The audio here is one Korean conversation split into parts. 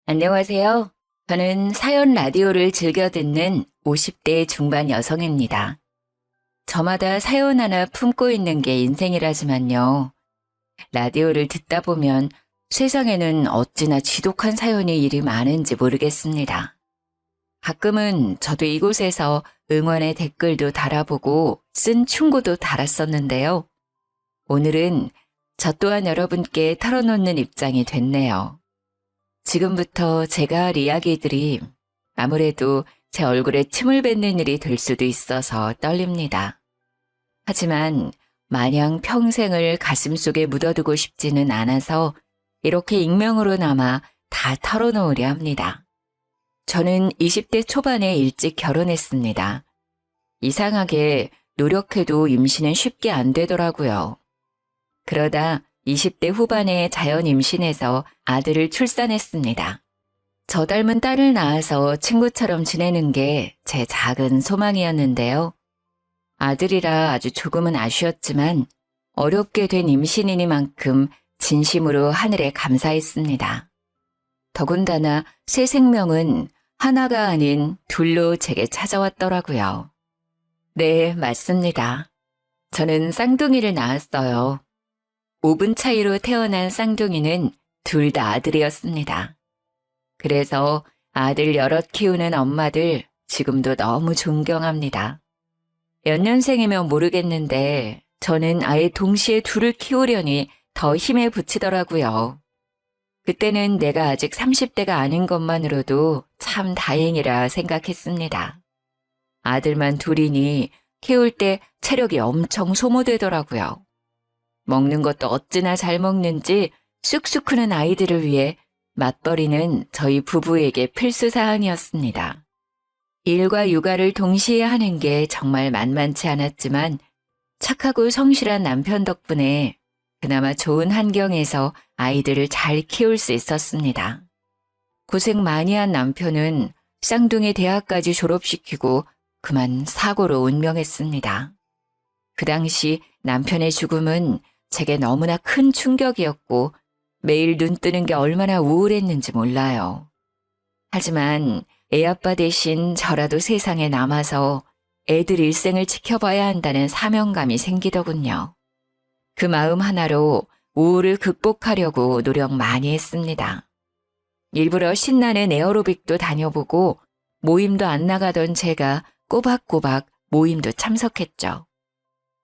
안녕하세요. 저는 사연 라디오를 즐겨 듣는 50대 중반 여성입니다. 저마다 사연 하나 품고 있는 게 인생이라지만요. 라디오를 듣다 보면 세상에는 어찌나 지독한 사연이 이리 많은지 모르겠습니다. 가끔은 저도 이곳에서 응원의 댓글도 달아보고 쓴 충고도 달았었는데요. 오늘은 저 또한 여러분께 털어놓는 입장이 됐네요. 지금부터 제가 할 이야기들이 아무래도 제 얼굴에 침을 뱉는 일이 될 수도 있어서 떨립니다. 하지만 마냥 평생을 가슴속에 묻어두고 싶지는 않아서 이렇게 익명으로나마 다 털어놓으려 합니다. 저는 20대 초반에 일찍 결혼했습니다. 이상하게 노력해도 임신은 쉽게 안 되더라고요. 그러다 20대 후반에 자연 임신해서 아들을 출산했습니다. 저 닮은 딸을 낳아서 친구처럼 지내는 게 제 작은 소망이었는데요. 아들이라 아주 조금은 아쉬웠지만 어렵게 된 임신이니만큼 진심으로 하늘에 감사했습니다. 더군다나 새 생명은 하나가 아닌 둘로 제게 찾아왔더라고요. 네, 맞습니다. 저는 쌍둥이를 낳았어요. 5분 차이로 태어난 쌍둥이는 둘 다 아들이었습니다. 그래서 아들 여럿 키우는 엄마들 지금도 너무 존경합니다. 몇 년생이면 모르겠는데 저는 아예 동시에 둘을 키우려니 더 힘에 부치더라고요. 그때는 내가 아직 30대가 아닌 것만으로도 참 다행이라 생각했습니다. 아들만 둘이니 키울 때 체력이 엄청 소모되더라고요. 먹는 것도 어찌나 잘 먹는지 쑥쑥 크는 아이들을 위해 맞벌이는 저희 부부에게 필수 사항이었습니다. 일과 육아를 동시에 하는 게 정말 만만치 않았지만 착하고 성실한 남편 덕분에 그나마 좋은 환경에서 아이들을 잘 키울 수 있었습니다. 고생 많이 한 남편은 쌍둥이 대학까지 졸업시키고 그만 사고로 운명했습니다. 그 당시 남편의 죽음은 제게 너무나 큰 충격이었고 매일 눈 뜨는 게 얼마나 우울했는지 몰라요. 하지만 애아빠 대신 저라도 세상에 남아서 애들 일생을 지켜봐야 한다는 사명감이 생기더군요. 그 마음 하나로 우울을 극복하려고 노력 많이 했습니다. 일부러 신나는 에어로빅도 다녀보고 모임도 안 나가던 제가 꼬박꼬박 모임도 참석했죠.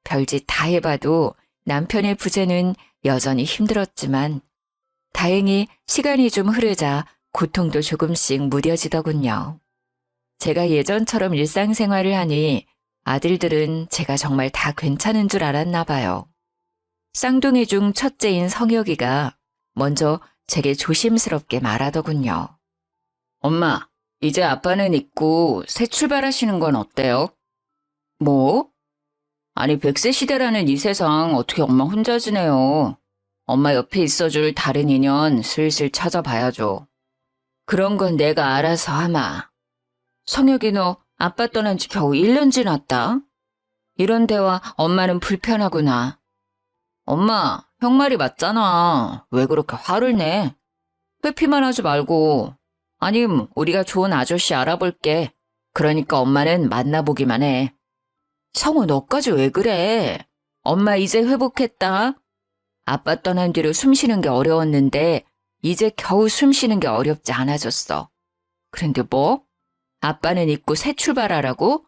별짓 다 해봐도 남편의 부재는 여전히 힘들었지만 다행히 시간이 좀 흐르자 고통도 조금씩 무뎌지더군요. 제가 예전처럼 일상생활을 하니 아들들은 제가 정말 다 괜찮은 줄 알았나 봐요. 쌍둥이 중 첫째인 성혁이가 먼저 제게 조심스럽게 말하더군요. 엄마, 이제 아빠는 있고 새 출발하시는 건 어때요? 뭐? 아니 100세 시대라는 이 세상 어떻게 엄마 혼자 지내요. 엄마 옆에 있어줄 다른 인연 슬슬 찾아봐야죠. 그런 건 내가 알아서 하마. 성혁이 너 아빠 떠난 지 겨우 1년 지났다. 이런 대화 엄마는 불편하구나. 엄마, 형 말이 맞잖아. 왜 그렇게 화를 내? 회피만 하지 말고. 아님 우리가 좋은 아저씨 알아볼게. 그러니까 엄마는 만나보기만 해. 성우 너까지 왜 그래? 엄마 이제 회복했다. 아빠 떠난 뒤로 숨 쉬는 게 어려웠는데 이제 겨우 숨 쉬는 게 어렵지 않아졌어. 그런데 뭐? 아빠는 잊고 새 출발하라고?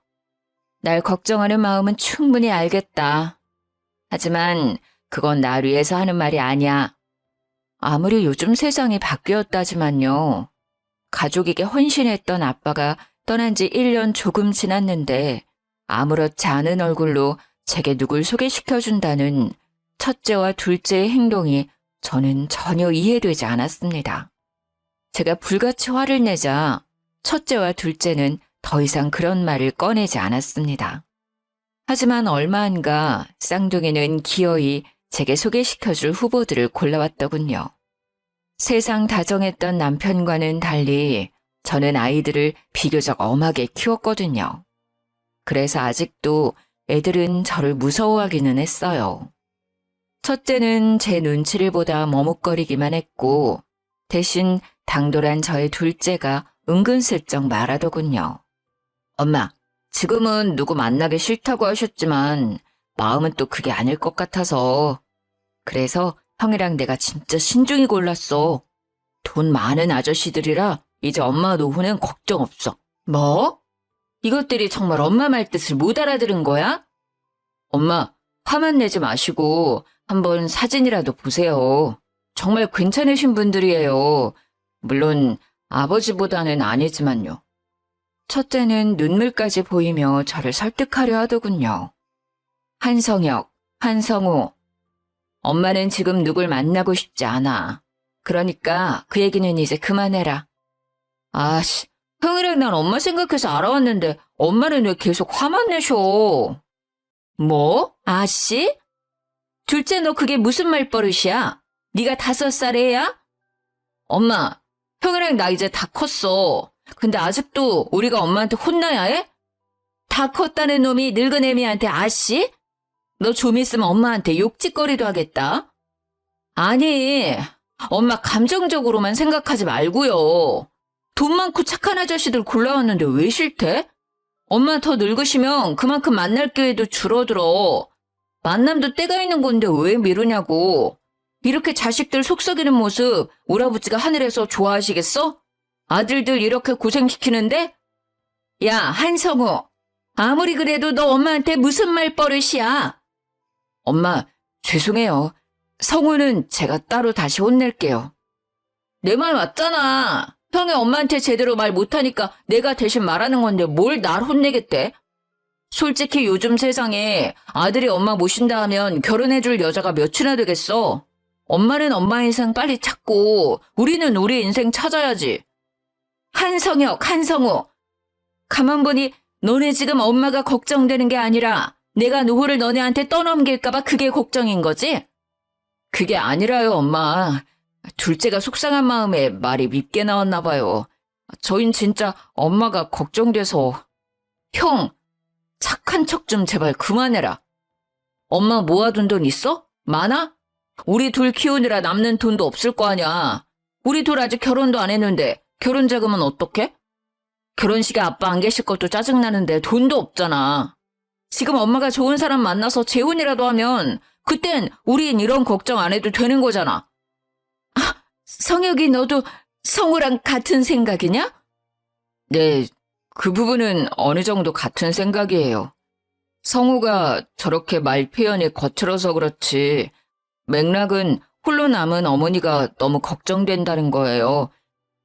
날 걱정하는 마음은 충분히 알겠다. 하지만 그건 날 위해서 하는 말이 아니야. 아무리 요즘 세상이 바뀌었다지만요. 가족에게 헌신했던 아빠가 떠난 지 1년 조금 지났는데 아무렇지 않은 얼굴로 제게 누굴 소개시켜준다는 첫째와 둘째의 행동이 저는 전혀 이해되지 않았습니다. 제가 불같이 화를 내자 첫째와 둘째는 더 이상 그런 말을 꺼내지 않았습니다. 하지만 얼마 안가 쌍둥이는 기어이 제게 소개시켜줄 후보들을 골라왔더군요. 세상 다정했던 남편과는 달리 저는 아이들을 비교적 엄하게 키웠거든요. 그래서 아직도 애들은 저를 무서워하기는 했어요. 첫째는 제 눈치를 보다 머뭇거리기만 했고 대신 당돌한 저의 둘째가 은근슬쩍 말하더군요. 엄마, 지금은 누구 만나기 싫다고 하셨지만 마음은 또 그게 아닐 것 같아서. 그래서 형이랑 내가 진짜 신중히 골랐어. 돈 많은 아저씨들이라 이제 엄마 노후는 걱정 없어. 뭐? 이것들이 정말 엄마 말 뜻을 못 알아들은 거야? 엄마, 화만 내지 마시고 한번 사진이라도 보세요. 정말 괜찮으신 분들이에요. 물론 아버지보다는 아니지만요. 첫째는 눈물까지 보이며 저를 설득하려 하더군요. 한성혁, 한성우. 엄마는 지금 누굴 만나고 싶지 않아. 그러니까 그 얘기는 이제 그만해라. 아씨, 형이랑 난 엄마 생각해서 알아왔는데 엄마는 왜 계속 화만 내셔? 뭐? 아씨? 둘째 너 그게 무슨 말버릇이야? 네가 5살 애야? 엄마, 형이랑 나 이제 다 컸어. 근데 아직도 우리가 엄마한테 혼나야 해? 다 컸다는 놈이 늙은 애미한테 아씨? 너 좀 있으면 엄마한테 욕짓거리도 하겠다. 아니, 엄마 감정적으로만 생각하지 말고요. 돈 많고 착한 아저씨들 골라왔는데 왜 싫대? 엄마 더 늙으시면 그만큼 만날 기회도 줄어들어. 만남도 때가 있는 건데 왜 미루냐고. 이렇게 자식들 속썩이는 모습 우리 아버지가 하늘에서 좋아하시겠어? 아들들 이렇게 고생시키는데? 야, 한성우. 아무리 그래도 너 엄마한테 무슨 말버릇이야? 엄마, 죄송해요. 성우는 제가 따로 다시 혼낼게요. 내 말 맞잖아. 형이 엄마한테 제대로 말 못하니까 내가 대신 말하는 건데 뭘 날 혼내겠대? 솔직히 요즘 세상에 아들이 엄마 모신다 하면 결혼해줄 여자가 몇이나 되겠어? 엄마는 엄마 인생 빨리 찾고 우리는 우리 인생 찾아야지. 한성혁, 한성우. 가만 보니 너네 지금 엄마가 걱정되는 게 아니라 내가 노후를 너네한테 떠넘길까봐 그게 걱정인 거지? 그게 아니라요, 엄마. 둘째가 속상한 마음에 말이 밉게 나왔나 봐요. 저흰 진짜 엄마가 걱정돼서. 형, 착한 척 좀 제발 그만해라. 엄마 모아둔 돈 있어? 많아? 우리 둘 키우느라 남는 돈도 없을 거 아니야. 우리 둘 아직 결혼도 안 했는데 결혼 자금은 어떡해? 결혼식에 아빠 안 계실 것도 짜증나는데 돈도 없잖아. 지금 엄마가 좋은 사람 만나서 재혼이라도 하면 그땐 우린 이런 걱정 안 해도 되는 거잖아. 성혁이 너도 성우랑 같은 생각이냐? 네, 그 부분은 어느 정도 같은 생각이에요. 성우가 저렇게 말 표현이 거칠어서 그렇지 맥락은 홀로 남은 어머니가 너무 걱정된다는 거예요.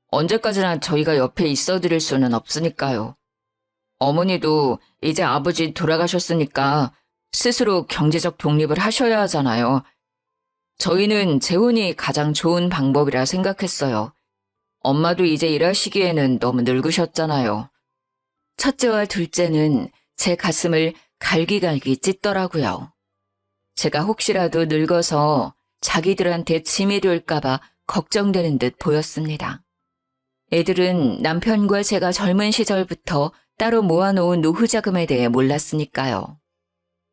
언제까지나 저희가 옆에 있어드릴 수는 없으니까요. 어머니도 이제 아버지 돌아가셨으니까 스스로 경제적 독립을 하셔야 하잖아요. 저희는 재혼이 가장 좋은 방법이라 생각했어요. 엄마도 이제 일하시기에는 너무 늙으셨잖아요. 첫째와 둘째는 제 가슴을 갈기갈기 찢더라고요. 제가 혹시라도 늙어서 자기들한테 짐이 될까봐 걱정되는 듯 보였습니다. 애들은 남편과 제가 젊은 시절부터 따로 모아놓은 노후 자금에 대해 몰랐으니까요.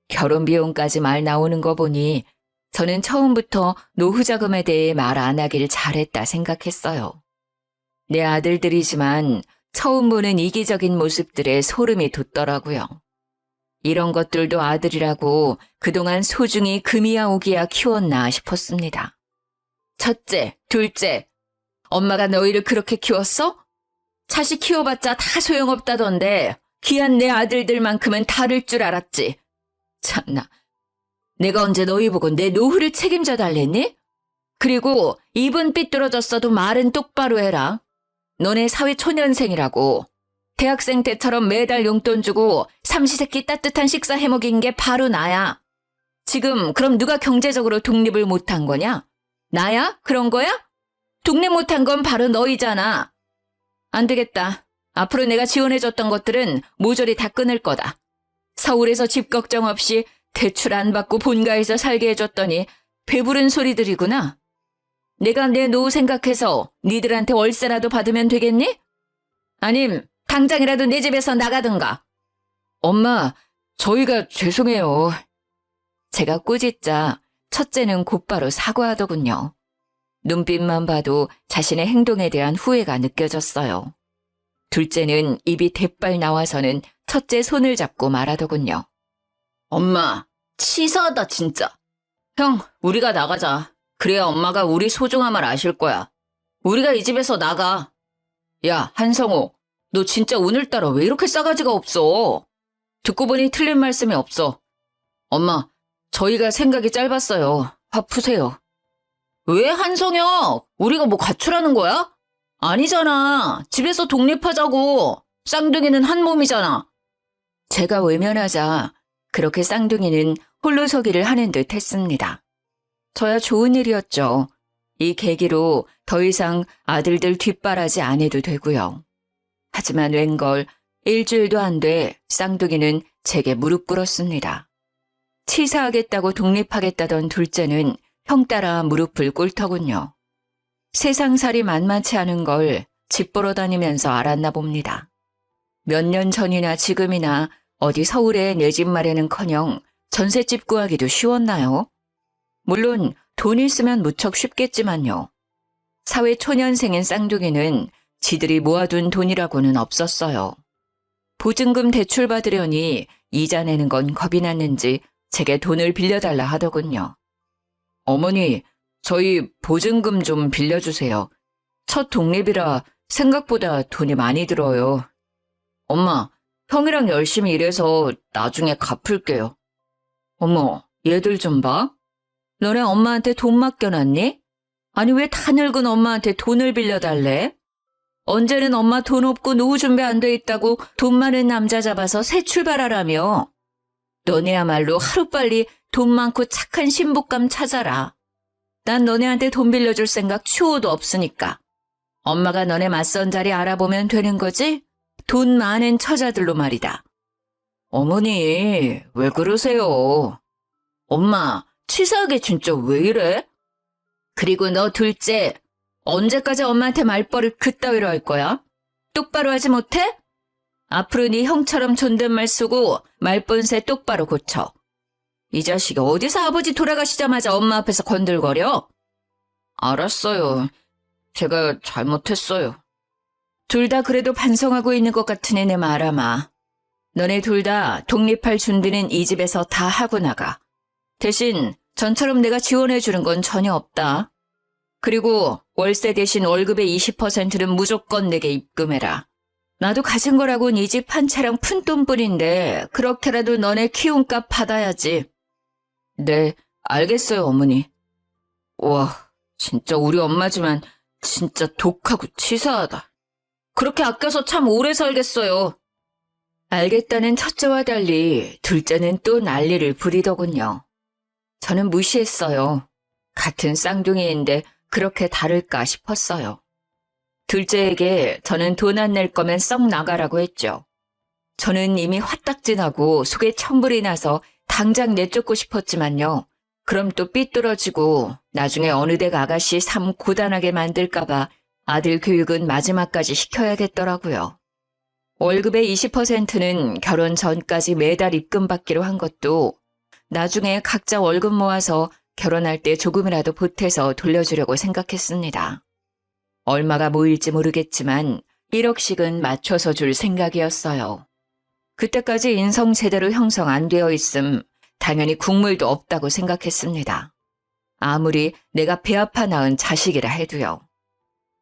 결혼 비용까지 말 나오는 거 보니 저는 처음부터 노후 자금에 대해 말 안 하길 잘했다 생각했어요. 내 아들들이지만 처음 보는 이기적인 모습들에 소름이 돋더라고요. 이런 것들도 아들이라고 그동안 소중히 금이야 오기야 키웠나 싶었습니다. 첫째, 둘째, 엄마가 너희를 그렇게 키웠어? 자식 키워봤자 다 소용없다던데 귀한 내 아들들만큼은 다를 줄 알았지. 참나, 내가 언제 너희 보고 내 노후를 책임져 달랬니? 그리고 입은 삐뚤어졌어도 말은 똑바로 해라. 너네 사회 초년생이라고. 대학생 때처럼 매달 용돈 주고 삼시세끼 따뜻한 식사 해먹인 게 바로 나야. 지금 그럼 누가 경제적으로 독립을 못한 거냐? 나야? 그런 거야? 독립 못한 건 바로 너희잖아. 안 되겠다. 앞으로 내가 지원해줬던 것들은 모조리 다 끊을 거다. 서울에서 집 걱정 없이 대출 안 받고 본가에서 살게 해줬더니 배부른 소리들이구나. 내가 내 노후 생각해서 니들한테 월세라도 받으면 되겠니? 아님 당장이라도 내 집에서 나가든가. 엄마, 저희가 죄송해요. 제가 꾸짖자 첫째는 곧바로 사과하더군요. 눈빛만 봐도 자신의 행동에 대한 후회가 느껴졌어요. 둘째는 입이 대빨 나와서는 첫째 손을 잡고 말하더군요. 엄마, 치사하다 진짜. 형, 우리가 나가자. 그래야 엄마가 우리 소중함을 아실 거야. 우리가 이 집에서 나가. 야, 한성호, 너 진짜 오늘따라 왜 이렇게 싸가지가 없어? 듣고 보니 틀린 말씀이 없어. 엄마, 저희가 생각이 짧았어요. 화 푸세요. 왜 한성혁? 우리가 뭐 가출하는 거야? 아니잖아. 집에서 독립하자고. 쌍둥이는 한 몸이잖아. 제가 외면하자 그렇게 쌍둥이는 홀로서기를 하는 듯 했습니다. 저야 좋은 일이었죠. 이 계기로 더 이상 아들들 뒷바라지 안 해도 되고요. 하지만 웬걸 일주일도 안 돼 쌍둥이는 제게 무릎 꿇었습니다. 치사하겠다고 독립하겠다던 둘째는 형 따라 무릎을 꿇더군요. 세상살이 만만치 않은 걸 집 보러 다니면서 알았나 봅니다. 몇 년 전이나 지금이나 어디 서울에 내 집 마련은커녕 전셋집 구하기도 쉬웠나요? 물론 돈 있으면 무척 쉽겠지만요. 사회 초년생인 쌍둥이는 지들이 모아둔 돈이라고는 없었어요. 보증금 대출 받으려니 이자 내는 건 겁이 났는지 제게 돈을 빌려달라 하더군요. 어머니, 저희 보증금 좀 빌려주세요. 첫 독립이라 생각보다 돈이 많이 들어요. 엄마, 형이랑 열심히 일해서 나중에 갚을게요. 어머, 얘들 좀 봐. 너네 엄마한테 돈 맡겨놨니? 아니 왜 다 늙은 엄마한테 돈을 빌려달래? 언제는 엄마 돈 없고 노후 준비 안 돼 있다고 돈 많은 남자 잡아서 새 출발하라며. 너네야말로 하루빨리 돈 많고 착한 신부감 찾아라. 난 너네한테 돈 빌려줄 생각 추호도 없으니까. 엄마가 너네 맞선 자리 알아보면 되는 거지? 돈 많은 처자들로 말이다. 어머니, 왜 그러세요? 엄마, 치사하게 진짜 왜 이래? 그리고 너 둘째, 언제까지 엄마한테 말버릇 그따위로 할 거야? 똑바로 하지 못해? 앞으로 네 형처럼 존댓말 쓰고 말본새 똑바로 고쳐. 이 자식이 어디서 아버지 돌아가시자마자 엄마 앞에서 건들거려? 알았어요. 제가 잘못했어요. 둘 다 그래도 반성하고 있는 것 같은 애네 말아마. 너네 둘 다 독립할 준비는 이 집에서 다 하고 나가. 대신 전처럼 내가 지원해주는 건 전혀 없다. 그리고 월세 대신 월급의 20%는 무조건 내게 입금해라. 나도 가진 거라곤 이 집 한 채랑 푼돈뿐인데 그렇게라도 너네 키움값 받아야지. 네, 알겠어요, 어머니. 와, 진짜 우리 엄마지만 진짜 독하고 치사하다. 그렇게 아껴서 참 오래 살겠어요. 알겠다는 첫째와 달리 둘째는 또 난리를 부리더군요. 저는 무시했어요. 같은 쌍둥이인데 그렇게 다를까 싶었어요. 둘째에게 저는 돈 안 낼 거면 썩 나가라고 했죠. 저는 이미 화딱지나고 속에 천불이 나서 당장 내쫓고 싶었지만요. 그럼 또 삐뚤어지고 나중에 어느 댁 아가씨 삶 고단하게 만들까봐 아들 교육은 마지막까지 시켜야겠더라고요. 월급의 20%는 결혼 전까지 매달 입금받기로 한 것도 나중에 각자 월급 모아서 결혼할 때 조금이라도 보태서 돌려주려고 생각했습니다. 얼마가 모일지 모르겠지만 1억씩은 맞춰서 줄 생각이었어요. 그때까지 인성 제대로 형성 안 되어 있음 당연히 국물도 없다고 생각했습니다. 아무리 내가 배 아파 낳은 자식이라 해도요.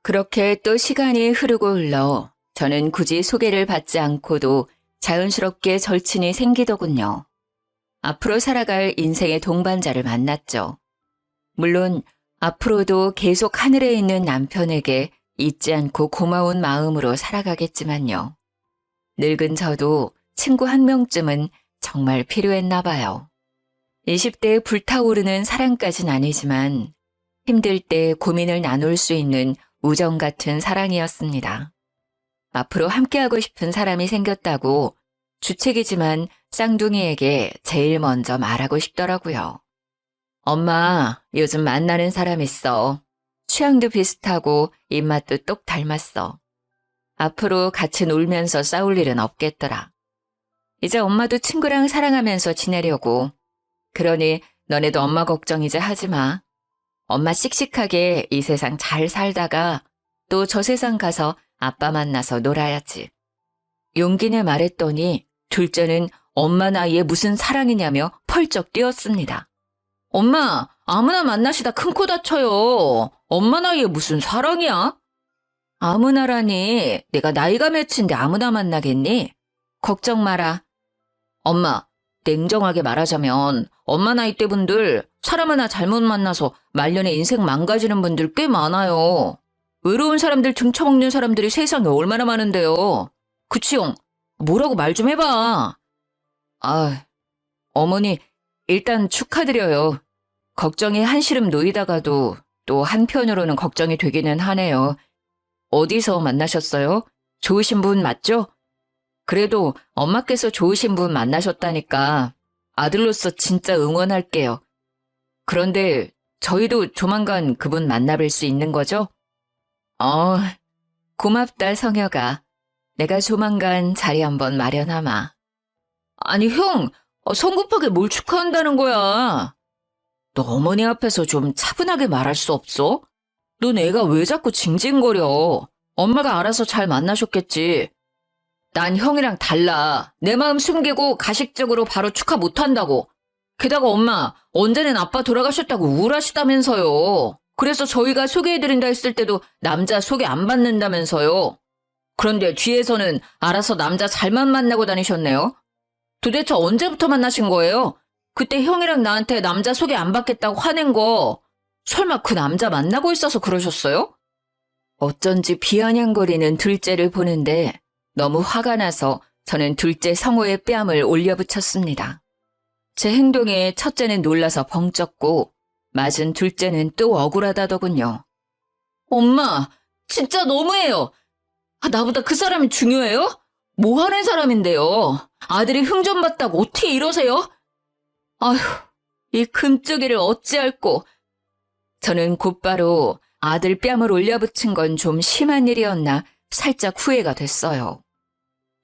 그렇게 또 시간이 흐르고 흘러 저는 굳이 소개를 받지 않고도 자연스럽게 절친이 생기더군요. 앞으로 살아갈 인생의 동반자를 만났죠. 물론 앞으로도 계속 하늘에 있는 남편에게 잊지 않고 고마운 마음으로 살아가겠지만요. 늙은 저도 친구 한 명쯤은 정말 필요했나 봐요. 20대에 불타오르는 사랑까진 아니지만 힘들 때 고민을 나눌 수 있는 우정 같은 사랑이었습니다. 앞으로 함께하고 싶은 사람이 생겼다고 주책이지만 쌍둥이에게 제일 먼저 말하고 싶더라고요. 엄마, 요즘 만나는 사람 있어. 취향도 비슷하고 입맛도 똑 닮았어. 앞으로 같이 놀면서 싸울 일은 없겠더라. 이제 엄마도 친구랑 사랑하면서 지내려고. 그러니 너네도 엄마 걱정 이제 하지 마. 엄마 씩씩하게 이 세상 잘 살다가 또 저 세상 가서 아빠 만나서 놀아야지. 용기 내 말했더니 둘째는 엄마 나이에 무슨 사랑이냐며 펄쩍 뛰었습니다. 엄마, 아무나 만나시다 큰 코 다쳐요. 엄마 나이에 무슨 사랑이야? 아무나라니, 내가 나이가 몇인데 아무나 만나겠니? 걱정 마라. 엄마, 냉정하게 말하자면 엄마 나이대 분들 사람 하나 잘못 만나서 말년에 인생 망가지는 분들 꽤 많아요. 외로운 사람들 등쳐먹는 사람들이 세상에 얼마나 많은데요. 그치 형? 뭐라고 말 좀 해봐. 아, 어머니 일단 축하드려요. 걱정이 한시름 놓이다가도 또 한편으로는 걱정이 되기는 하네요. 어디서 만나셨어요? 좋으신 분 맞죠? 그래도 엄마께서 좋으신 분 만나셨다니까 아들로서 진짜 응원할게요. 그런데 저희도 조만간 그분 만나뵐 수 있는 거죠? 고맙다 성혁아. 내가 조만간 자리 한번 마련하마. 아니 형, 성급하게 뭘 축하한다는 거야. 너 어머니 앞에서 좀 차분하게 말할 수 없어? 넌 애가 왜 자꾸 징징거려. 엄마가 알아서 잘 만나셨겠지. 난 형이랑 달라. 내 마음 숨기고 가식적으로 바로 축하 못한다고. 게다가 엄마, 언제는 아빠 돌아가셨다고 우울하시다면서요. 그래서 저희가 소개해드린다 했을 때도 남자 소개 안 받는다면서요. 그런데 뒤에서는 알아서 남자 잘만 만나고 다니셨네요. 도대체 언제부터 만나신 거예요? 그때 형이랑 나한테 남자 소개 안 받겠다고 화낸 거 설마 그 남자 만나고 있어서 그러셨어요? 어쩐지 비아냥거리는 둘째를 보는데 너무 화가 나서 저는 둘째 성호의 뺨을 올려붙였습니다. 제 행동에 첫째는 놀라서 벙쪘고 맞은 둘째는 또 억울하다더군요. 엄마, 진짜 너무해요. 나보다 그 사람이 중요해요? 뭐 하는 사람인데요? 아들이 흥 좀 봤다고 어떻게 이러세요? 아휴, 이 금쪽이를 어찌할꼬. 저는 곧바로 아들 뺨을 올려붙인 건 좀 심한 일이었나 살짝 후회가 됐어요.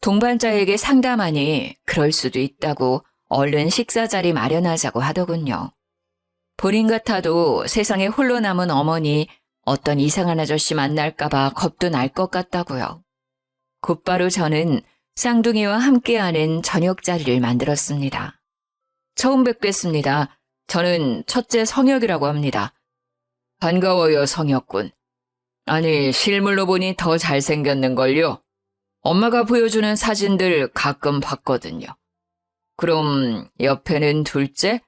동반자에게 상담하니 그럴 수도 있다고 얼른 식사 자리 마련하자고 하더군요. 본인 같아도 세상에 홀로 남은 어머니 어떤 이상한 아저씨 만날까봐 겁도 날 것 같다고요. 곧바로 저는 쌍둥이와 함께하는 저녁 자리를 만들었습니다. 처음 뵙겠습니다. 저는 첫째 성혁이라고 합니다. 반가워요, 성혁군. 아니, 실물로 보니 더 잘생겼는걸요. 엄마가 보여주는 사진들 가끔 봤거든요. 그럼 옆에는 둘째?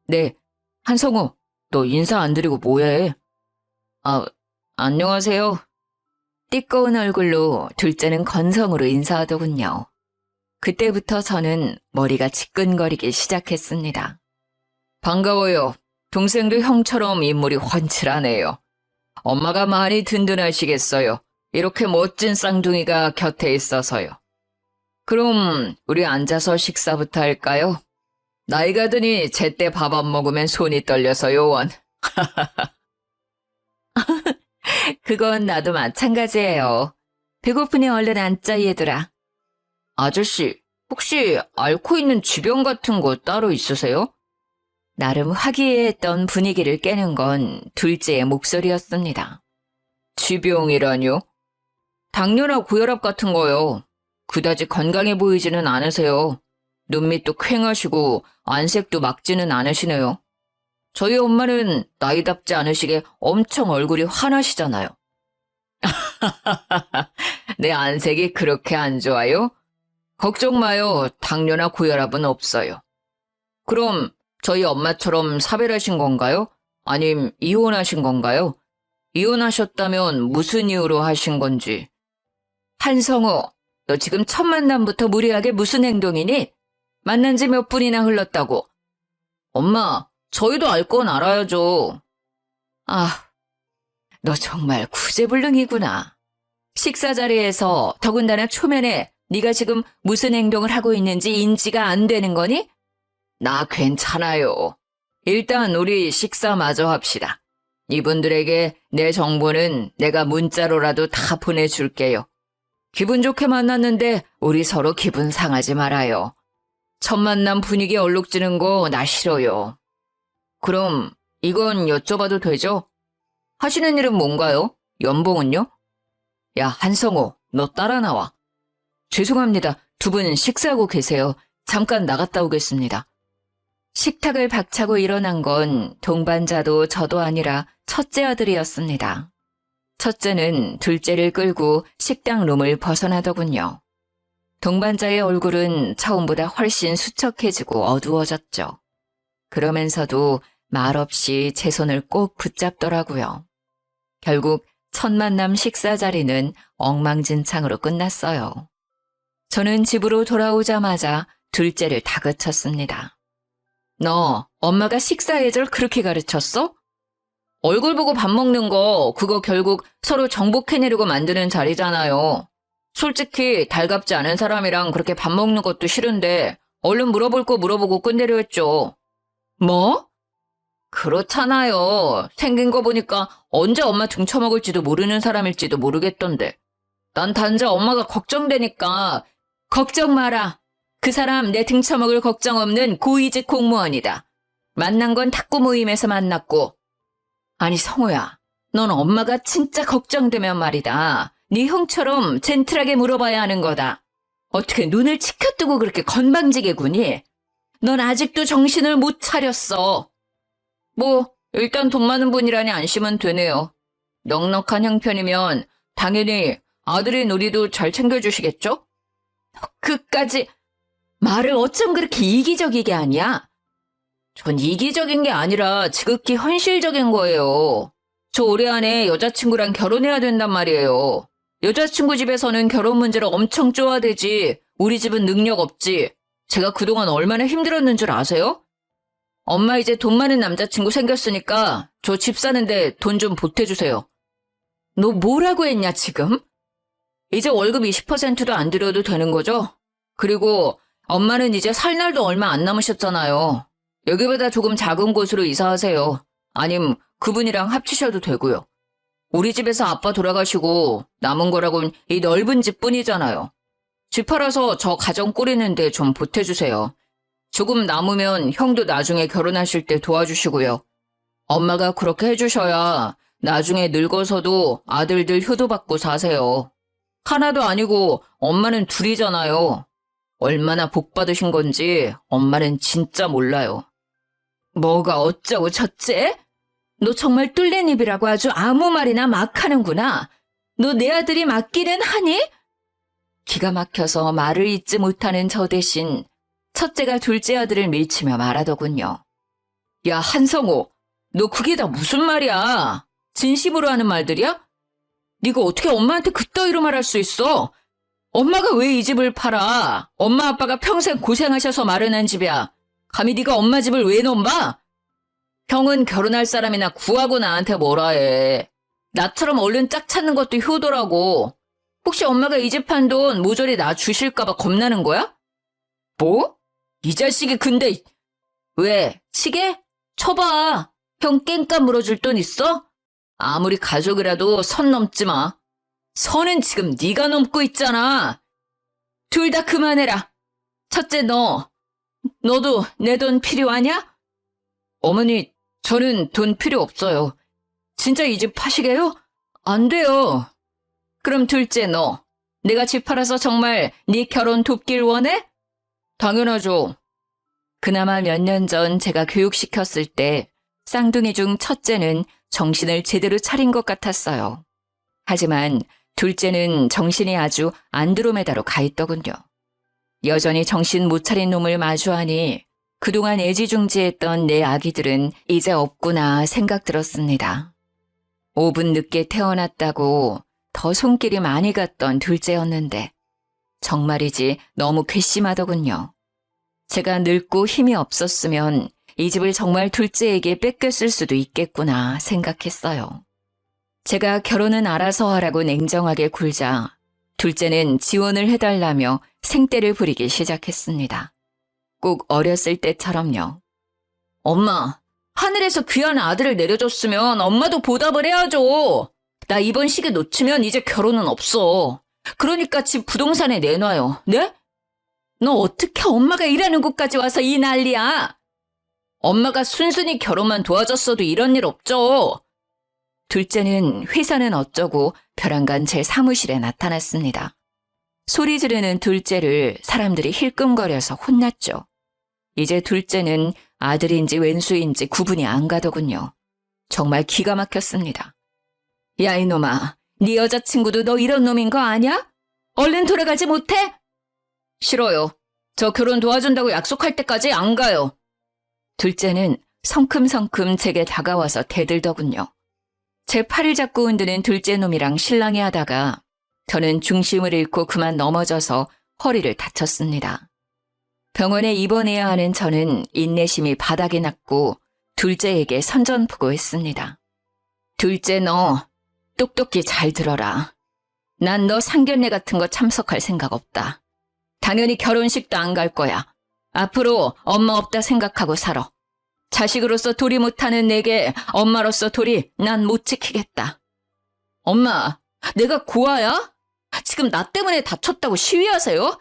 네, 한성우, 너 인사 안 드리고 뭐해? 안녕하세요. 띠꺼운 얼굴로 둘째는 건성으로 인사하더군요. 그때부터 저는 머리가 지끈거리기 시작했습니다. 반가워요. 동생도 형처럼 인물이 훤칠하네요. 엄마가 많이 든든하시겠어요. 이렇게 멋진 쌍둥이가 곁에 있어서요. 그럼 우리 앉아서 식사부터 할까요? 나이가 드니 제때 밥 안 먹으면 손이 떨려서 요원. 그건 나도 마찬가지예요. 배고프니 얼른 앉자 얘들아. 아저씨, 혹시 앓고 있는 쥐병 같은 거 따로 있으세요? 나름 화기애애했던 분위기를 깨는 건 둘째의 목소리였습니다. 쥐병이라뇨? 당뇨나 고혈압 같은 거요. 그다지 건강해 보이지는 않으세요. 눈밑도 퀭하시고 안색도 막지는 않으시네요. 저희 엄마는 나이답지 않으시게 엄청 얼굴이 환하시잖아요. 내 안색이 그렇게 안 좋아요? 걱정 마요. 당뇨나 고혈압은 없어요. 그럼 저희 엄마처럼 사별하신 건가요? 아님 이혼하신 건가요? 이혼하셨다면 무슨 이유로 하신 건지. 한성우, 너 지금 첫 만남부터 무리하게 무슨 행동이니? 만난 지 몇 분이나 흘렀다고. 엄마, 저희도 알 건 알아야죠. 너 정말 구제불능이구나. 식사 자리에서 더군다나 초면에 네가 지금 무슨 행동을 하고 있는지 인지가 안 되는 거니? 나 괜찮아요. 일단 우리 식사 마저 합시다. 이분들에게 내 정보는 내가 문자로라도 다 보내줄게요. 기분 좋게 만났는데 우리 서로 기분 상하지 말아요. 첫 만남 분위기 얼룩지는 거 나 싫어요. 그럼 이건 여쭤봐도 되죠? 하시는 일은 뭔가요? 연봉은요? 야, 한성호, 너 따라 나와. 죄송합니다. 두 분 식사하고 계세요. 잠깐 나갔다 오겠습니다. 식탁을 박차고 일어난 건 동반자도 저도 아니라 첫째 아들이었습니다. 첫째는 둘째를 끌고 식당 룸을 벗어나더군요. 동반자의 얼굴은 처음보다 훨씬 수척해지고 어두워졌죠. 그러면서도 말없이 제 손을 꼭 붙잡더라고요. 결국 첫 만남 식사 자리는 엉망진창으로 끝났어요. 저는 집으로 돌아오자마자 둘째를 다그쳤습니다. 너 엄마가 식사 예절 그렇게 가르쳤어? 얼굴 보고 밥 먹는 거 그거 결국 서로 정복해내려고 만드는 자리잖아요. 솔직히 달갑지 않은 사람이랑 그렇게 밥 먹는 것도 싫은데 얼른 물어볼 거 물어보고 끝내려 했죠. 뭐? 그렇잖아요. 생긴 거 보니까 언제 엄마 등쳐먹을지도 모르는 사람일지도 모르겠던데. 난 단지 엄마가 걱정되니까. 걱정 마라. 그 사람 내 등쳐먹을 걱정 없는 고위직 공무원이다. 만난 건 탁구 모임에서 만났고. 아니 성호야, 넌 엄마가 진짜 걱정되면 말이다. 네 형처럼 젠틀하게 물어봐야 하는 거다. 어떻게 눈을 치켜뜨고 그렇게 건방지게 구니? 넌 아직도 정신을 못 차렸어. 뭐 일단 돈 많은 분이라니 안심은 되네요. 넉넉한 형편이면 당연히 아들인 우리도 잘 챙겨주시겠죠? 그까지 말을 어쩜 그렇게 이기적이게 하냐? 전 이기적인 게 아니라 지극히 현실적인 거예요. 저 올해 안에 여자친구랑 결혼해야 된단 말이에요. 여자친구 집에서는 결혼 문제를 엄청 쪼아대지 우리 집은 능력 없지. 제가 그동안 얼마나 힘들었는 줄 아세요? 엄마 이제 돈 많은 남자친구 생겼으니까 저 집 사는데 돈 좀 보태주세요. 너 뭐라고 했냐 지금? 이제 월급 20%도 안 드려도 되는 거죠? 그리고 엄마는 이제 살 날도 얼마 안 남으셨잖아요. 여기보다 조금 작은 곳으로 이사하세요. 아님 그분이랑 합치셔도 되고요. 우리 집에서 아빠 돌아가시고 남은 거라곤 이 넓은 집뿐이잖아요. 집 팔아서 저 가정 꾸리는데 좀 보태주세요. 조금 남으면 형도 나중에 결혼하실 때 도와주시고요. 엄마가 그렇게 해주셔야 나중에 늙어서도 아들들 효도받고 사세요. 하나도 아니고 엄마는 둘이잖아요. 얼마나 복 받으신 건지 엄마는 진짜 몰라요. 뭐가 어쩌고 저째? 너 정말 뚫린 입이라고 아주 아무 말이나 막 하는구나. 너 내 아들이 맞기는 하니? 기가 막혀서 말을 잇지 못하는 저 대신 첫째가 둘째 아들을 밀치며 말하더군요. 야 한성호, 너 그게 다 무슨 말이야? 진심으로 하는 말들이야? 네가 어떻게 엄마한테 그따위로 말할 수 있어? 엄마가 왜 이 집을 팔아? 엄마 아빠가 평생 고생하셔서 마련한 집이야. 감히 네가 엄마 집을 왜 넘봐? 형은 결혼할 사람이나 구하고 나한테 뭐라 해. 나처럼 얼른 짝 찾는 것도 효도라고. 혹시 엄마가 이 집 판 돈 모조리 나 주실까봐 겁나는 거야? 뭐? 이 자식이 근데 왜? 치게? 쳐봐. 형 깽값 물어줄 돈 있어? 아무리 가족이라도 선 넘지 마. 선은 지금 네가 넘고 있잖아. 둘 다 그만해라. 첫째 너도 내 돈 필요하냐? 어머니, 저는 돈 필요 없어요. 진짜 이 집 파시게요? 안 돼요. 그럼 둘째 너, 내가 집 팔아서 정말 네 결혼 돕길 원해? 당연하죠. 그나마 몇 년 전 제가 교육시켰을 때 쌍둥이 중 첫째는 정신을 제대로 차린 것 같았어요. 하지만 둘째는 정신이 아주 안드로메다로 가 있더군요. 여전히 정신 못 차린 놈을 마주하니 그동안 애지중지했던 내 아기들은 이제 없구나 생각 들었습니다. 5분 늦게 태어났다고 더 손길이 많이 갔던 둘째였는데 정말이지 너무 괘씸하더군요. 제가 늙고 힘이 없었으면 이 집을 정말 둘째에게 뺏겼을 수도 있겠구나 생각했어요. 제가 결혼은 알아서 하라고 냉정하게 굴자 둘째는 지원을 해달라며 생떼를 부리기 시작했습니다. 꼭 어렸을 때처럼요. 엄마, 하늘에서 귀한 아들을 내려줬으면 엄마도 보답을 해야죠. 나 이번 시기 놓치면 이제 결혼은 없어. 그러니까 집 부동산에 내놔요. 네? 너 어떻게 엄마가 일하는 곳까지 와서 이 난리야? 엄마가 순순히 결혼만 도와줬어도 이런 일 없죠. 둘째는 회사는 어쩌고 벼랑간 제 사무실에 나타났습니다. 소리 지르는 둘째를 사람들이 힐끔거려서 혼났죠. 이제 둘째는 아들인지 왼수인지 구분이 안 가더군요. 정말 기가 막혔습니다. 야, 이놈아, 네 여자친구도 너 이런 놈인 거 아냐? 얼른 돌아가지 못해? 싫어요. 저 결혼 도와준다고 약속할 때까지 안 가요. 둘째는 성큼성큼 제게 다가와서 대들더군요. 제 팔을 잡고 흔드는 둘째 놈이랑 실랑이 하다가 저는 중심을 잃고 그만 넘어져서 허리를 다쳤습니다. 병원에 입원해야 하는 저는 인내심이 바닥이 났고 둘째에게 선전포고했습니다. 둘째 너 똑똑히 잘 들어라. 난 너 상견례 같은 거 참석할 생각 없다. 당연히 결혼식도 안 갈 거야. 앞으로 엄마 없다 생각하고 살아. 자식으로서 도리 못하는 내게 엄마로서 도리 난 못 지키겠다. 엄마, 내가 고아야? 지금 나 때문에 다쳤다고 시위하세요?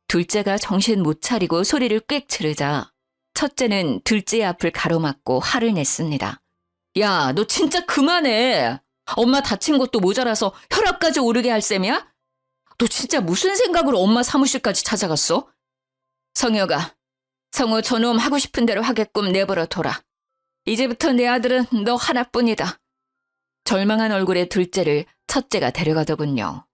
둘째가 정신 못 차리고 소리를 꽥 지르자 첫째는 둘째의 앞을 가로막고 화를 냈습니다. 야, 너 진짜 그만해. 엄마 다친 것도 모자라서 혈압까지 오르게 할 셈이야? 너 진짜 무슨 생각으로 엄마 사무실까지 찾아갔어? 성혁아, 성우 저놈 하고 싶은 대로 하게끔 내버려 둬라. 이제부터 내 아들은 너 하나뿐이다. 절망한 얼굴의 둘째를 첫째가 데려가더군요.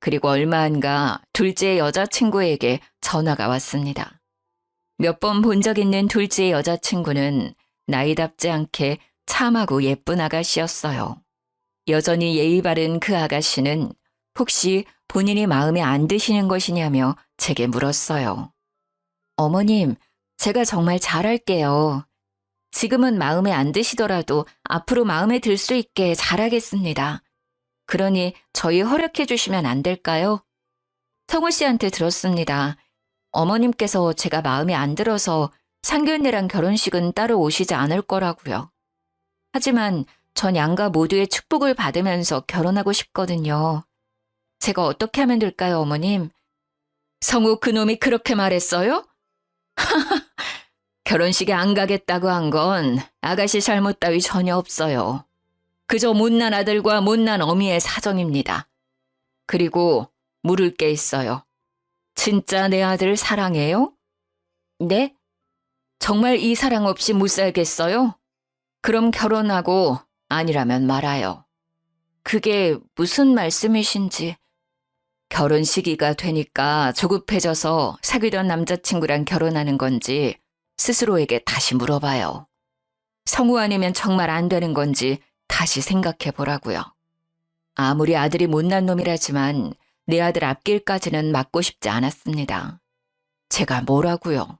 그리고 얼마 안가 둘째의 여자친구에게 전화가 왔습니다. 몇 번 본 적 있는 둘째의 여자친구는 나이답지 않게 참하고 예쁜 아가씨였어요. 여전히 예의 바른 그 아가씨는 혹시 본인이 마음에 안 드시는 것이냐며 제게 물었어요. 어머님, 제가 정말 잘할게요. 지금은 마음에 안 드시더라도 앞으로 마음에 들 수 있게 잘하겠습니다. 그러니 저희 허락해 주시면 안 될까요? 성우 씨한테 들었습니다. 어머님께서 제가 마음에 안 들어서 상견례랑 결혼식은 따로 오시지 않을 거라고요. 하지만 전 양가 모두의 축복을 받으면서 결혼하고 싶거든요. 제가 어떻게 하면 될까요, 어머님? 성우 그놈이 그렇게 말했어요? 결혼식에 안 가겠다고 한 건 아가씨 잘못 따위 전혀 없어요. 그저 못난 아들과 못난 어미의 사정입니다. 그리고 물을 게 있어요. 진짜 내 아들 사랑해요? 네? 정말 이 사랑 없이 못 살겠어요? 그럼 결혼하고 아니라면 말아요. 그게 무슨 말씀이신지. 결혼 시기가 되니까 조급해져서 사귀던 남자친구랑 결혼하는 건지 스스로에게 다시 물어봐요. 성우 아니면 정말 안 되는 건지 다시 생각해 보라고요. 아무리 아들이 못난 놈이라지만 내 아들 앞길까지는 맞고 싶지 않았습니다. 제가 뭐라고요.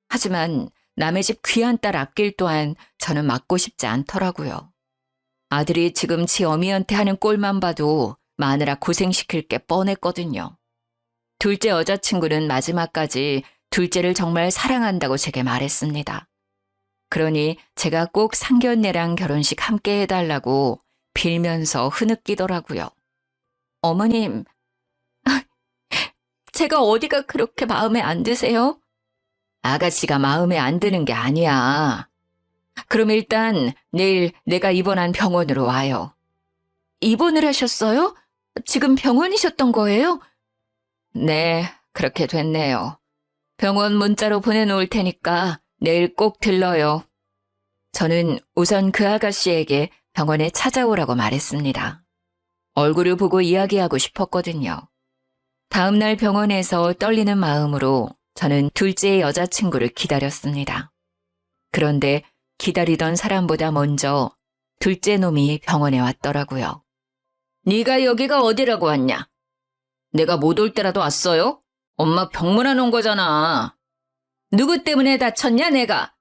하지만 남의 집 귀한 딸 앞길 또한 저는 맞고 싶지 않더라고요. 아들이 지금 지 어미한테 하는 꼴만 봐도 마누라 고생시킬 게 뻔했거든요. 둘째 여자친구는 마지막까지 둘째를 정말 사랑한다고 제게 말했습니다. 그러니 제가 꼭 상견례랑 결혼식 함께 해달라고 빌면서 흐느끼더라고요. 어머님, 제가 어디가 그렇게 마음에 안 드세요? 아가씨가 마음에 안 드는 게 아니야. 그럼 일단 내일 내가 입원한 병원으로 와요. 입원을 하셨어요? 지금 병원이셨던 거예요? 네, 그렇게 됐네요. 병원 문자로 보내놓을 테니까 내일 꼭 들러요. 저는 우선 그 아가씨에게 병원에 찾아오라고 말했습니다. 얼굴을 보고 이야기하고 싶었거든요. 다음 날 병원에서 떨리는 마음으로 저는 둘째의 여자친구를 기다렸습니다. 그런데 기다리던 사람보다 먼저 둘째 놈이 병원에 왔더라고요. 네가 여기가 어디라고 왔냐? 내가 못 올 때라도 왔어요? 엄마 병문안 온 거잖아. 누구 때문에 다쳤냐 내가?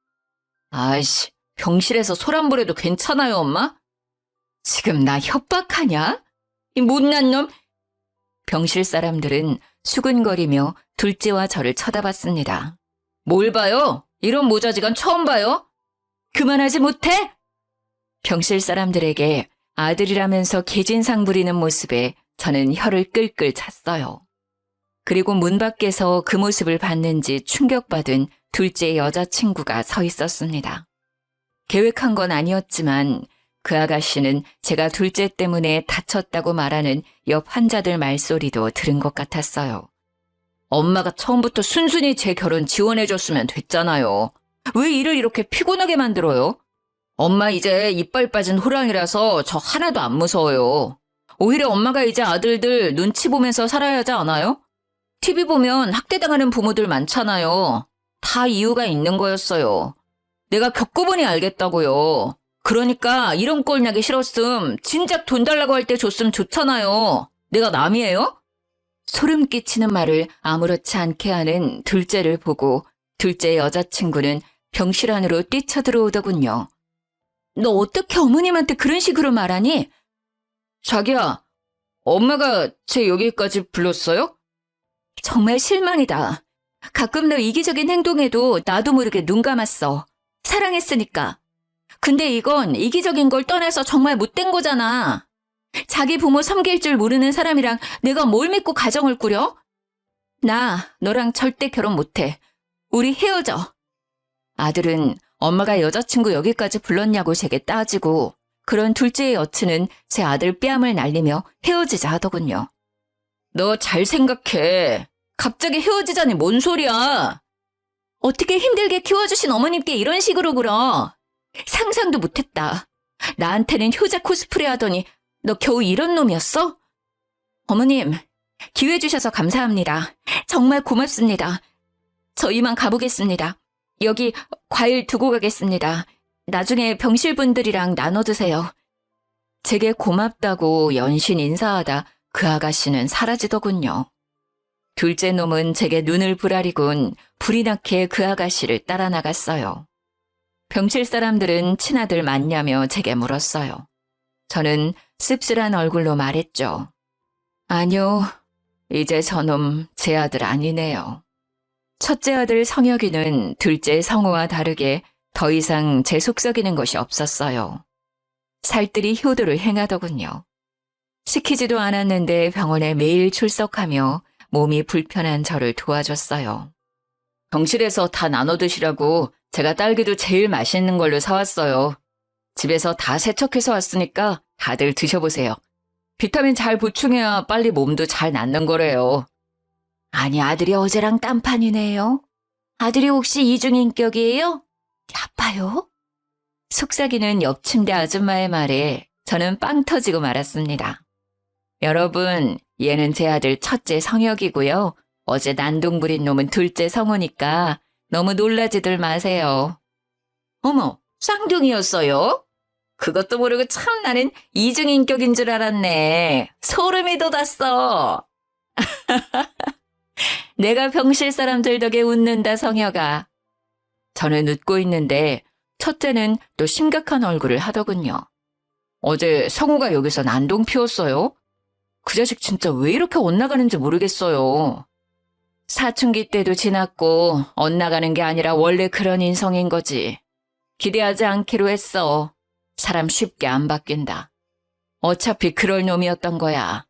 아이씨, 병실에서 소란 부려도 괜찮아요 엄마? 지금 나 협박하냐? 이 못난 놈. 병실 사람들은 수근거리며 둘째와 저를 쳐다봤습니다. 뭘 봐요? 이런 모자지간 처음 봐요? 그만하지 못해? 병실 사람들에게 아들이라면서 개진상 부리는 모습에 저는 혀를 끌끌 찼어요. 그리고 문 밖에서 그 모습을 봤는지 충격받은 둘째 여자친구가 서 있었습니다. 계획한 건 아니었지만 그 아가씨는 제가 둘째 때문에 다쳤다고 말하는 옆 환자들 말소리도 들은 것 같았어요. 엄마가 처음부터 순순히 제 결혼 지원해줬으면 됐잖아요. 왜 일을 이렇게 피곤하게 만들어요? 엄마 이제 이빨 빠진 호랑이라서 저 하나도 안 무서워요. 오히려 엄마가 이제 아들들 눈치 보면서 살아야 하지 않아요? TV 보면 학대당하는 부모들 많잖아요. 다 이유가 있는 거였어요. 내가 겪어보니 알겠다고요. 그러니까 이런 꼴 나기 싫었음 진작 돈 달라고 할 때 줬으면 좋잖아요. 내가 남이에요? 소름 끼치는 말을 아무렇지 않게 하는 둘째를 보고 둘째 여자친구는 병실 안으로 뛰쳐들어오더군요. 너 어떻게 어머님한테 그런 식으로 말하니? 자기야, 엄마가 쟤 여기까지 불렀어요? 정말 실망이다. 가끔 너 이기적인 행동에도 나도 모르게 눈 감았어. 사랑했으니까. 근데 이건 이기적인 걸 떠나서 정말 못된 거잖아. 자기 부모 섬길 줄 모르는 사람이랑 내가 뭘 믿고 가정을 꾸려? 나 너랑 절대 결혼 못해. 우리 헤어져. 아들은 엄마가 여자친구 여기까지 불렀냐고 제게 따지고 그런 둘째의 여친은 제 아들 뺨을 날리며 헤어지자 하더군요. 너 잘 생각해. 갑자기 헤어지자니 뭔 소리야. 어떻게 힘들게 키워주신 어머님께 이런 식으로 굴어. 상상도 못했다. 나한테는 효자 코스프레 하더니 너 겨우 이런 놈이었어? 어머님, 기회 주셔서 감사합니다. 정말 고맙습니다. 저 이만 가보겠습니다. 여기 과일 두고 가겠습니다. 나중에 병실분들이랑 나눠 드세요. 제게 고맙다고 연신 인사하다 그 아가씨는 사라지더군요. 둘째 놈은 제게 눈을 부라리곤 불이 나게 그 아가씨를 따라 나갔어요. 병실 사람들은 친아들 맞냐며 제게 물었어요. 저는 씁쓸한 얼굴로 말했죠. 아니요, 이제 저놈 제 아들 아니네요. 첫째 아들 성혁이는 둘째 성우와 다르게 더 이상 제 속썩이는 것이 없었어요. 살뜰히 효도를 행하더군요. 시키지도 않았는데 병원에 매일 출석하며 몸이 불편한 저를 도와줬어요. 병실에서 다 나눠 드시라고 제가 딸기도 제일 맛있는 걸로 사왔어요. 집에서 다 세척해서 왔으니까 다들 드셔보세요. 비타민 잘 보충해야 빨리 몸도 잘 낫는 거래요. 아니, 아들이 어제랑 딴판이네요. 아들이 혹시 이중인격이에요? 아파요? 속삭이는 옆 침대 아줌마의 말에 저는 빵 터지고 말았습니다. 여러분, 얘는 제 아들 첫째 성혁이고요. 어제 난동 부린 놈은 둘째 성우니까 너무 놀라지들 마세요. 어머, 쌍둥이였어요? 그것도 모르고 참 나는 이중인격인 줄 알았네. 소름이 돋았어. 내가 병실 사람들 덕에 웃는다, 성혁아. 저는 웃고 있는데 첫째는 또 심각한 얼굴을 하더군요. 어제 성우가 여기서 난동 피웠어요? 그 자식 진짜 왜 이렇게 엇나가는지 모르겠어요. 사춘기 때도 지났고 엇나가는 게 아니라 원래 그런 인성인 거지. 기대하지 않기로 했어. 사람 쉽게 안 바뀐다. 어차피 그럴 놈이었던 거야.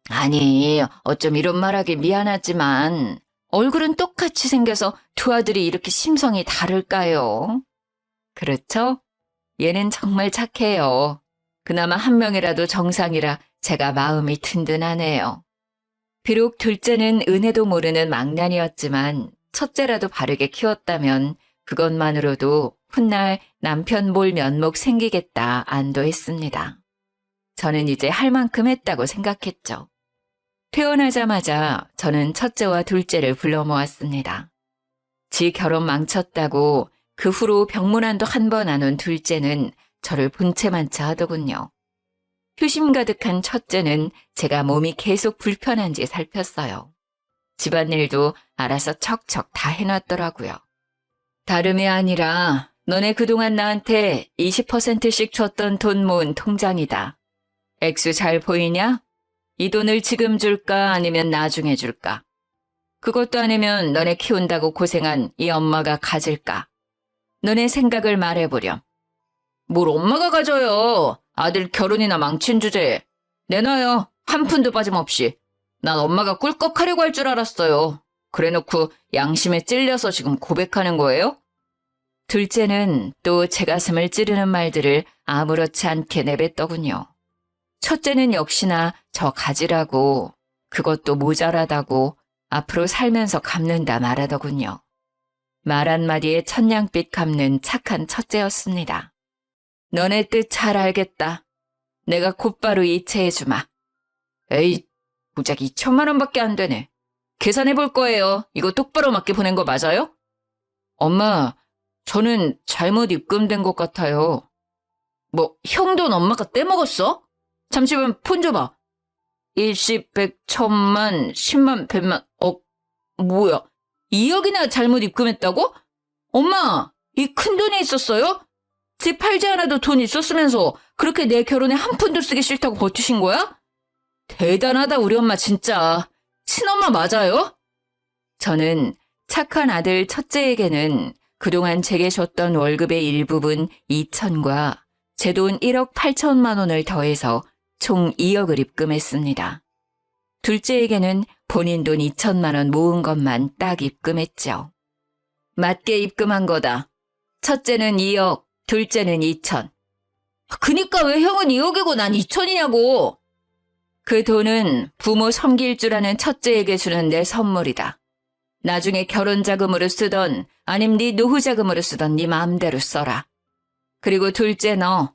아니, 어쩜 이런 말하기 미안하지만 얼굴은 똑같이 생겨서 두 아들이 이렇게 심성이 다를까요? 그렇죠? 얘는 정말 착해요. 그나마 한 명이라도 정상이라 제가 마음이 든든하네요. 비록 둘째는 은혜도 모르는 망나니였지만 첫째라도 바르게 키웠다면 그것만으로도 훗날 남편 볼 면목 생기겠다 안도했습니다. 저는 이제 할 만큼 했다고 생각했죠. 퇴원하자마자 저는 첫째와 둘째를 불러 모았습니다. 지 결혼 망쳤다고 그 후로 병문안도 한 번 안 온 둘째는 저를 본체만치 하더군요. 효심 가득한 첫째는 제가 몸이 계속 불편한지 살폈어요. 집안일도 알아서 척척 다 해놨더라고요. 다름이 아니라 너네 그동안 나한테 20%씩 줬던 돈 모은 통장이다. 액수 잘 보이냐? 이 돈을 지금 줄까 아니면 나중에 줄까? 그것도 아니면 너네 키운다고 고생한 이 엄마가 가질까? 너네 생각을 말해보렴. 뭘 엄마가 가져요. 아들 결혼이나 망친 주제에. 내놔요. 한 푼도 빠짐없이. 난 엄마가 꿀꺽하려고 할 줄 알았어요. 그래놓고 양심에 찔려서 지금 고백하는 거예요? 둘째는 또 제 가슴을 찌르는 말들을 아무렇지 않게 내뱉더군요. 첫째는 역시나 저 가지라고, 그것도 모자라다고 앞으로 살면서 갚는다 말하더군요. 말 한마디에 천냥빛 갚는 착한 첫째였습니다. 너네 뜻 잘 알겠다. 내가 곧바로 이체해주마. 에이, 고작 2천만 원밖에 안 되네. 계산해 볼 거예요. 이거 똑바로 맞게 보낸 거 맞아요? 엄마, 저는 잘못 입금된 것 같아요. 뭐, 형 돈 엄마가 떼먹었어? 잠시만 폰 줘봐. 일십, 백, 천만, 10만, 100만, 뭐야. 2억이나 잘못 입금했다고? 엄마, 이 큰 돈이 있었어요? 집 팔지 않아도 돈 있었으면서 그렇게 내 결혼에 한 푼도 쓰기 싫다고 버티신 거야? 대단하다 우리 엄마 진짜. 친엄마 맞아요? 저는 착한 아들 첫째에게는 그동안 제게 줬던 월급의 일부분 2천과 제 돈 1억 8천만 원을 더해서 총 2억을 입금했습니다. 둘째에게는 본인 돈 2천만 원 모은 것만 딱 입금했죠. 맞게 입금한 거다. 첫째는 2억, 둘째는 2천. 그니까 왜 형은 2억이고 난 2천이냐고. 그 돈은 부모 섬길 줄 아는 첫째에게 주는 내 선물이다. 나중에 결혼 자금으로 쓰던 아님 네 노후 자금으로 쓰던 네 마음대로 써라. 그리고 둘째 너.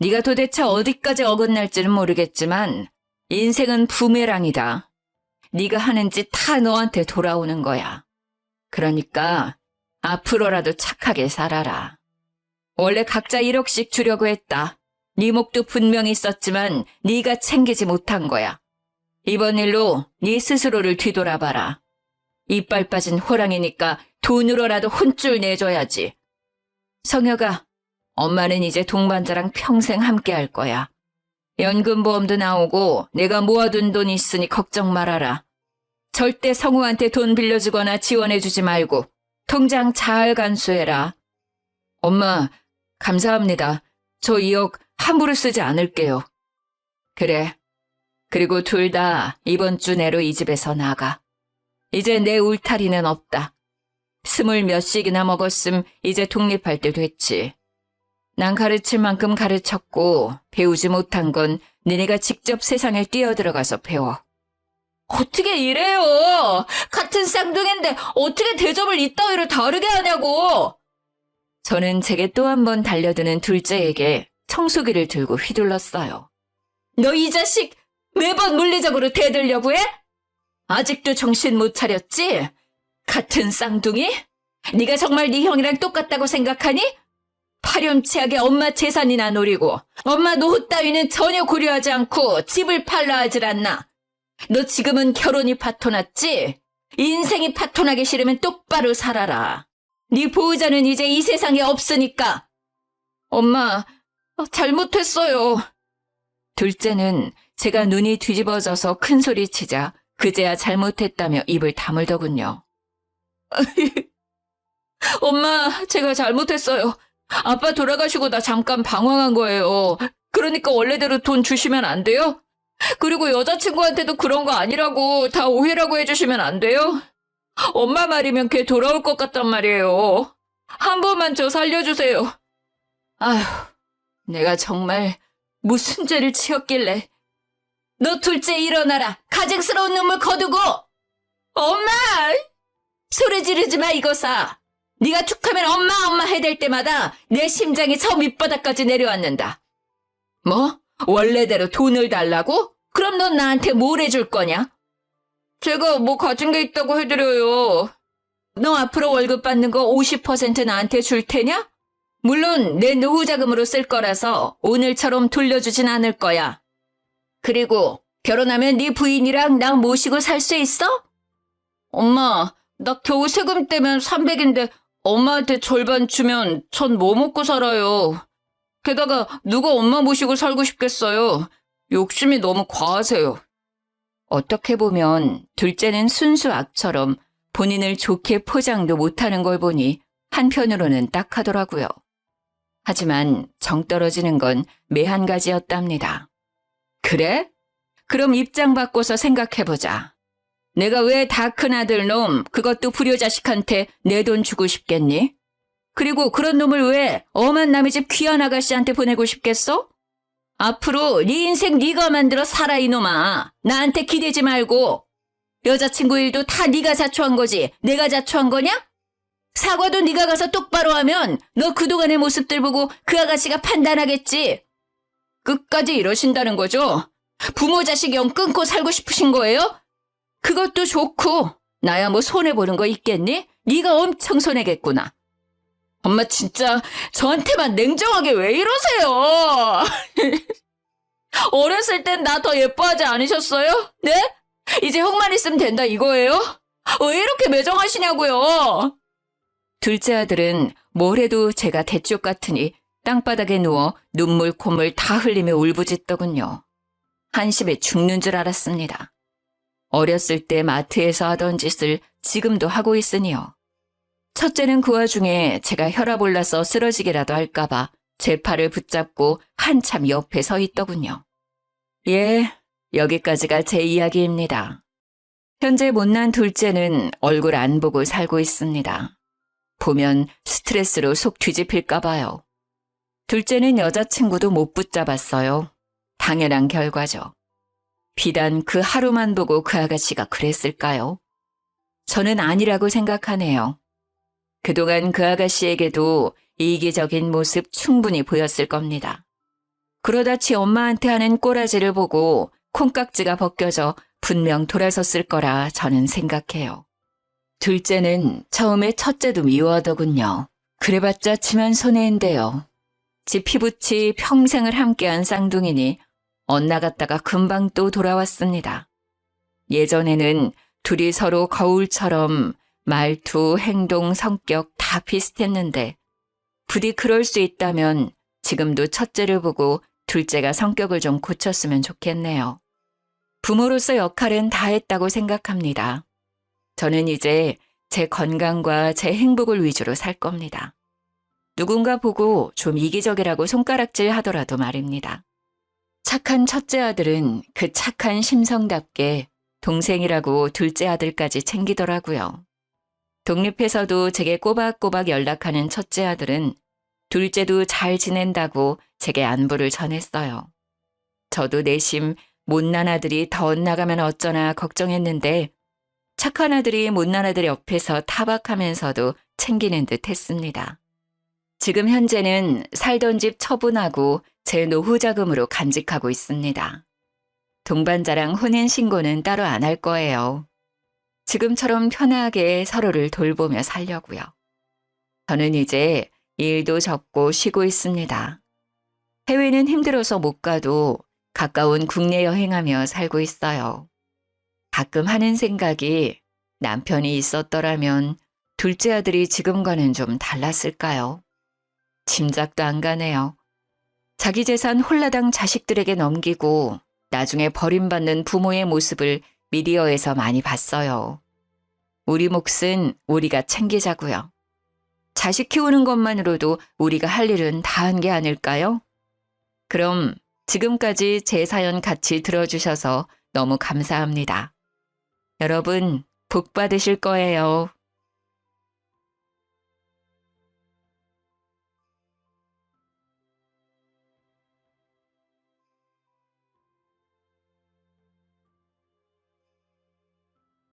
네가 도대체 어디까지 어긋날지는 모르겠지만 인생은 부메랑이다. 네가 하는 짓 다 너한테 돌아오는 거야. 그러니까 앞으로라도 착하게 살아라. 원래 각자 1억씩 주려고 했다. 네 목도 분명히 있었지만 네가 챙기지 못한 거야. 이번 일로 네 스스로를 뒤돌아봐라. 이빨 빠진 호랑이니까 돈으로라도 혼쭐 내줘야지. 성혁아, 엄마는 이제 동반자랑 평생 함께 할 거야. 연금보험도 나오고 내가 모아둔 돈이 있으니 걱정 말아라. 절대 성우한테 돈 빌려주거나 지원해주지 말고 통장 잘 간수해라. 엄마, 감사합니다. 저 2억 함부로 쓰지 않을게요. 그래. 그리고 둘 다 이번 주 내로 이 집에서 나가. 이제 내 울타리는 없다. 20몇씩이나 먹었음 이제 독립할 때 됐지. 난 가르칠 만큼 가르쳤고 배우지 못한 건 니네가 직접 세상에 뛰어들어가서 배워. 어떻게 이래요? 같은 쌍둥이인데 어떻게 대접을 이따위로 다르게 하냐고. 저는 제게 또 한 번 달려드는 둘째에게 청소기를 들고 휘둘렀어요. 너 이 자식 매번 물리적으로 대들려고 해? 아직도 정신 못 차렸지? 같은 쌍둥이? 네가 정말 네 형이랑 똑같다고 생각하니? 파렴치하게 엄마 재산이나 노리고 엄마 노후 따위는 전혀 고려하지 않고 집을 팔라 하질 않나. 너 지금은 결혼이 파토났지? 인생이 파토나기 싫으면 똑바로 살아라. 네 보호자는 이제 이 세상에 없으니까. 엄마, 잘못했어요. 둘째는 제가 눈이 뒤집어져서 큰 소리 치자 그제야 잘못했다며 입을 다물더군요. 엄마, 제가 잘못했어요. 아빠 돌아가시고 나 잠깐 방황한 거예요. 그러니까 원래대로 돈 주시면 안 돼요? 그리고 여자친구한테도 그런 거 아니라고 다 오해라고 해주시면 안 돼요? 엄마 말이면 걔 돌아올 것 같단 말이에요. 한 번만 저 살려주세요. 아휴, 내가 정말 무슨 죄를 지었길래. 너 둘째 일어나라. 가증스러운 눈물 거두고. 엄마! 소리 지르지 마 이거사. 네가 툭하면 엄마 해댈 때마다 내 심장이 저 밑바닥까지 내려앉는다. 뭐? 원래대로 돈을 달라고? 그럼 넌 나한테 뭘 해줄 거냐? 제가 뭐 가진 게 있다고 해드려요. 너 앞으로 월급 받는 거 50% 나한테 줄 테냐? 물론 내 노후 자금으로 쓸 거라서 오늘처럼 돌려주진 않을 거야. 그리고 결혼하면 네 부인이랑 나 모시고 살 수 있어? 엄마, 나 겨우 세금 떼면 300인데 엄마한테 절반 주면 전 뭐 먹고 살아요. 게다가 누가 엄마 모시고 살고 싶겠어요. 욕심이 너무 과하세요. 어떻게 보면 둘째는 순수 악처럼 본인을 좋게 포장도 못하는 걸 보니 한편으로는 딱하더라고요. 하지만 정 떨어지는 건 매한 가지였답니다. 그래? 그럼 입장 바꿔서 생각해보자. 내가 왜 다 큰 아들 놈, 그것도 불효자식한테 내 돈 주고 싶겠니? 그리고 그런 놈을 왜 엄한 남의 집 귀한 아가씨한테 보내고 싶겠어? 앞으로 네 인생 네가 만들어 살아 이놈아. 나한테 기대지 말고. 여자친구 일도 다 네가 자초한 거지. 내가 자초한 거냐? 사과도 네가 가서 똑바로 하면 너 그동안의 모습들 보고 그 아가씨가 판단하겠지. 끝까지 이러신다는 거죠? 부모 자식 영 끊고 살고 싶으신 거예요? 그것도 좋고 나야 뭐 손해보는 거 있겠니? 네가 엄청 손해겠구나. 엄마 진짜 저한테만 냉정하게 왜 이러세요? 어렸을 땐 나 더 예뻐하지 않으셨어요? 네? 이제 형만 있으면 된다 이거예요? 왜 이렇게 매정하시냐고요? 둘째 아들은 뭘 해도 제가 대쪽 같으니 땅바닥에 누워 눈물 콧물 다 흘리며 울부짖더군요. 한심해 죽는 줄 알았습니다. 어렸을 때 마트에서 하던 짓을 지금도 하고 있으니요. 첫째는 그 와중에 제가 혈압 올라서 쓰러지기라도 할까봐 제 팔을 붙잡고 한참 옆에 서 있더군요. 예, 여기까지가 제 이야기입니다. 현재 못난 둘째는 얼굴 안 보고 살고 있습니다. 보면 스트레스로 속 뒤집힐까 봐요. 둘째는 여자친구도 못 붙잡았어요. 당연한 결과죠. 비단 그 하루만 보고 그 아가씨가 그랬을까요? 저는 아니라고 생각하네요. 그동안 그 아가씨에게도 이기적인 모습 충분히 보였을 겁니다. 그러다 지 엄마한테 하는 꼬라지를 보고 콩깍지가 벗겨져 분명 돌아섰을 거라 저는 생각해요. 둘째는 처음에 첫째도 미워하더군요. 그래봤자 치면 손해인데요. 지 피부치 평생을 함께한 쌍둥이니 엇나갔다가 금방 또 돌아왔습니다. 예전에는 둘이 서로 거울처럼 말투, 행동, 성격 다 비슷했는데 부디 그럴 수 있다면 지금도 첫째를 보고 둘째가 성격을 좀 고쳤으면 좋겠네요. 부모로서 역할은 다 했다고 생각합니다. 저는 이제 제 건강과 제 행복을 위주로 살 겁니다. 누군가 보고 좀 이기적이라고 손가락질 하더라도 말입니다. 착한 첫째 아들은 그 착한 심성답게 동생이라고 둘째 아들까지 챙기더라고요. 독립해서도 제게 꼬박꼬박 연락하는 첫째 아들은 둘째도 잘 지낸다고 제게 안부를 전했어요. 저도 내심 못난 아들이 더 엇나가면 어쩌나 걱정했는데 착한 아들이 못난 아들 옆에서 타박하면서도 챙기는 듯 했습니다. 지금 현재는 살던 집 처분하고 제 노후 자금으로 간직하고 있습니다. 동반자랑 혼인신고는 따로 안 할 거예요. 지금처럼 편하게 서로를 돌보며 살려고요. 저는 이제 일도 접고 쉬고 있습니다. 해외는 힘들어서 못 가도 가까운 국내 여행하며 살고 있어요. 가끔 하는 생각이 남편이 있었더라면 둘째 아들이 지금과는 좀 달랐을까요? 짐작도 안 가네요. 자기 재산 홀라당 자식들에게 넘기고 나중에 버림받는 부모의 모습을 미디어에서 많이 봤어요. 우리 몫은 우리가 챙기자고요. 자식 키우는 것만으로도 우리가 할 일은 다 한 게 아닐까요? 그럼 지금까지 제 사연 같이 들어주셔서 너무 감사합니다. 여러분, 복 받으실 거예요.